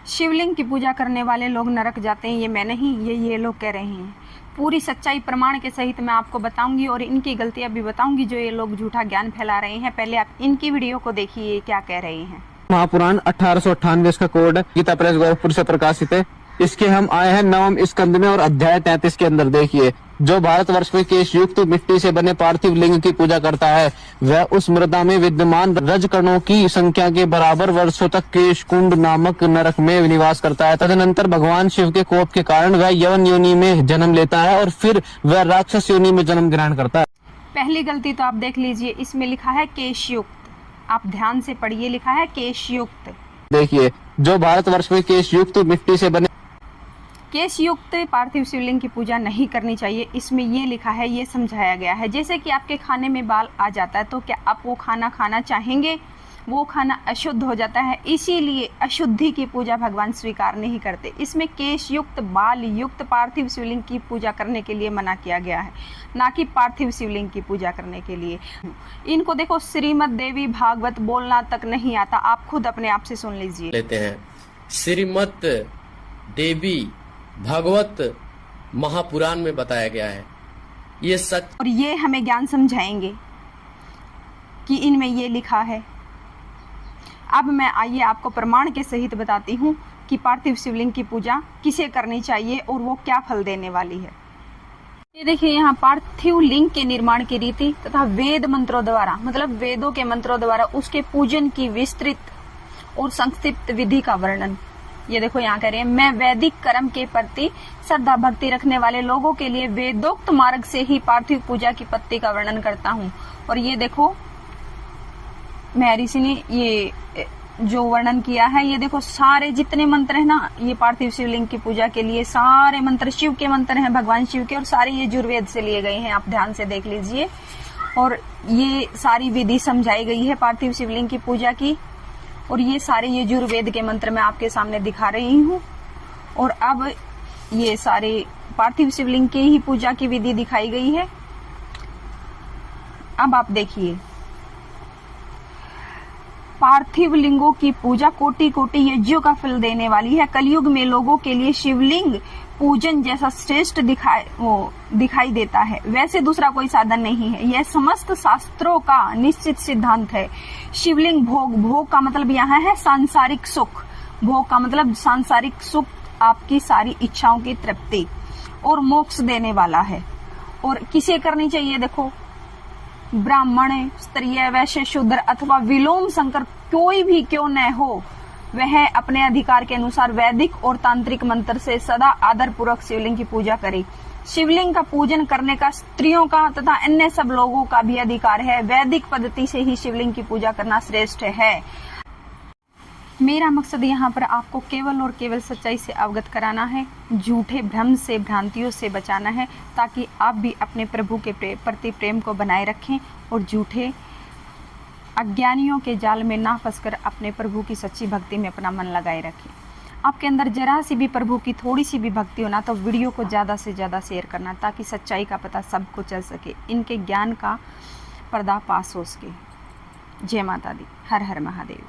शिवलिंग की पूजा करने वाले लोग नरक जाते हैं, ये मैं नहीं, ये लोग कह रहे हैं। पूरी सच्चाई प्रमाण के सहित मैं आपको बताऊंगी और इनकी गलतियां भी बताऊंगी जो ये लोग झूठा ज्ञान फैला रहे हैं। पहले आप इनकी वीडियो को देखिए क्या कह रहे हैं। महापुराण 1898 इसका कोड है, गीता प्रेस गोरखपुर से प्रकाशित है। इसके हम आए हैं 9वें स्कंद में और अध्याय 33 के अंदर देखिए। जो भारतवर्ष में केश युक्त मिट्टी से बने पार्थिव लिंग की पूजा करता है वह उस मृदा में विद्यमान रजकणों की संख्या के बराबर वर्षों तक केश कुंड नामक नरक में निवास करता है। तदनंतर भगवान शिव के कोप के कारण वह यवन योनि में जन्म लेता है और फिर वह राक्षस योनि में जन्म ग्रहण करता है। पहली गलती तो आप देख लीजिए, इसमें लिखा है केश युक्त, आप ध्यान से पढ़िए, लिखा है केश युक्त। देखिए, जो भारतवर्ष में केश युक्त मिट्टी से बने केश युक्त पार्थिव शिवलिंग की पूजा नहीं करनी चाहिए। इसमें ये लिखा है, ये समझाया गया है। जैसे कि आपके खाने में बाल आ जाता है तो क्या आप वो खाना खाना चाहेंगे? वो खाना अशुद्ध हो जाता है, इसीलिए अशुद्धि की पूजा भगवान स्वीकार नहीं करते। इसमें केश युक्त बाल युक्त पार्थिव शिवलिंग की पूजा करने के लिए मना किया गया है, ना कि पार्थिव शिवलिंग की पूजा करने के लिए। इनको देखो, श्रीमद् देवी भागवत बोलना तक नहीं आता, आप खुद अपने आप से सुन लीजिए। लेते हैं श्रीमद् देवी भागवत महापुराण में बताया गया है ये सच, और ये हमें ज्ञान समझाएंगे कि इनमें ये लिखा है। अब मैं आइए आपको प्रमाण के सहित बताती हूँ कि पार्थिव शिवलिंग की पूजा किसे करनी चाहिए और वो क्या फल देने वाली है। ये देखिए, यहाँ पार्थिव लिंग के निर्माण की रीति तथा वेद मंत्रों द्वारा, मतलब वेदों के मंत्रों द्वारा उसके पूजन की विस्तृत और संक्षिप्त विधि का वर्णन। ये देखो, यहाँ कह रहे हैं, मैं वैदिक कर्म के प्रति श्रद्धा भक्ति रखने वाले लोगों के लिए वेदोक्त मार्ग से ही पार्थिव पूजा की पद्धति का वर्णन करता हूँ। और ये देखो, महर्षि ने ये जो वर्णन किया है, ये देखो सारे जितने मंत्र है ना, ये पार्थिव शिवलिंग की पूजा के लिए सारे मंत्र शिव के मंत्र हैं, भगवान शिव के, और सारे ये यजुर्वेद से लिए गए हैं। आप ध्यान से देख लीजिए, और ये सारी विधि समझाई गई है पार्थिव शिवलिंग की पूजा की, और ये सारे यजुर्वेद के मंत्र मैं आपके सामने दिखा रही हूँ। और अब ये सारे पार्थिव शिवलिंग की ही पूजा की विधि दिखाई गई है। अब आप देखिए, पार्थिव लिंगों की पूजा कोटि कोटि यज्ञों का फल देने वाली है। कलयुग में लोगों के लिए शिवलिंग पूजन जैसा श्रेष्ठ दिखाई देता है, वैसे दूसरा कोई साधन नहीं है। यह समस्त शास्त्रों का निश्चित सिद्धांत है। शिवलिंग भोग का मतलब यहाँ है सांसारिक सुख, भोग का मतलब सांसारिक सुख, आपकी सारी इच्छाओं की तृप्ति और मोक्ष देने वाला है। और किसे करनी चाहिए? देखो, ब्राह्मण, स्त्रीय, वैश्य, शूद्र अथवा विलोम शंकर कोई भी क्यों न हो, वह अपने अधिकार के अनुसार वैदिक और तांत्रिक मंत्र से सदा आदर पूर्वक शिवलिंग की पूजा करे। शिवलिंग का पूजन करने का स्त्रियों का तथा अन्य सब लोगों का भी अधिकार है। वैदिक पद्धति से ही शिवलिंग की पूजा करना श्रेष्ठ है। मेरा मकसद यहाँ पर आपको केवल और केवल सच्चाई से अवगत कराना है, झूठे भ्रम से, भ्रांतियों से बचाना है, ताकि आप भी अपने प्रभु के प्रति प्रेम को बनाए रखें और झूठे अज्ञानियों के जाल में ना फंसकर अपने प्रभु की सच्ची भक्ति में अपना मन लगाए रखें। आपके अंदर जरा सी भी प्रभु की थोड़ी सी भी भक्ति होना तो वीडियो को ज़्यादा से ज़्यादा शेयर करना, ताकि सच्चाई का पता सबको चल सके, इनके ज्ञान का पर्दाफाश हो सके। जय माता दी, हर हर महादेव।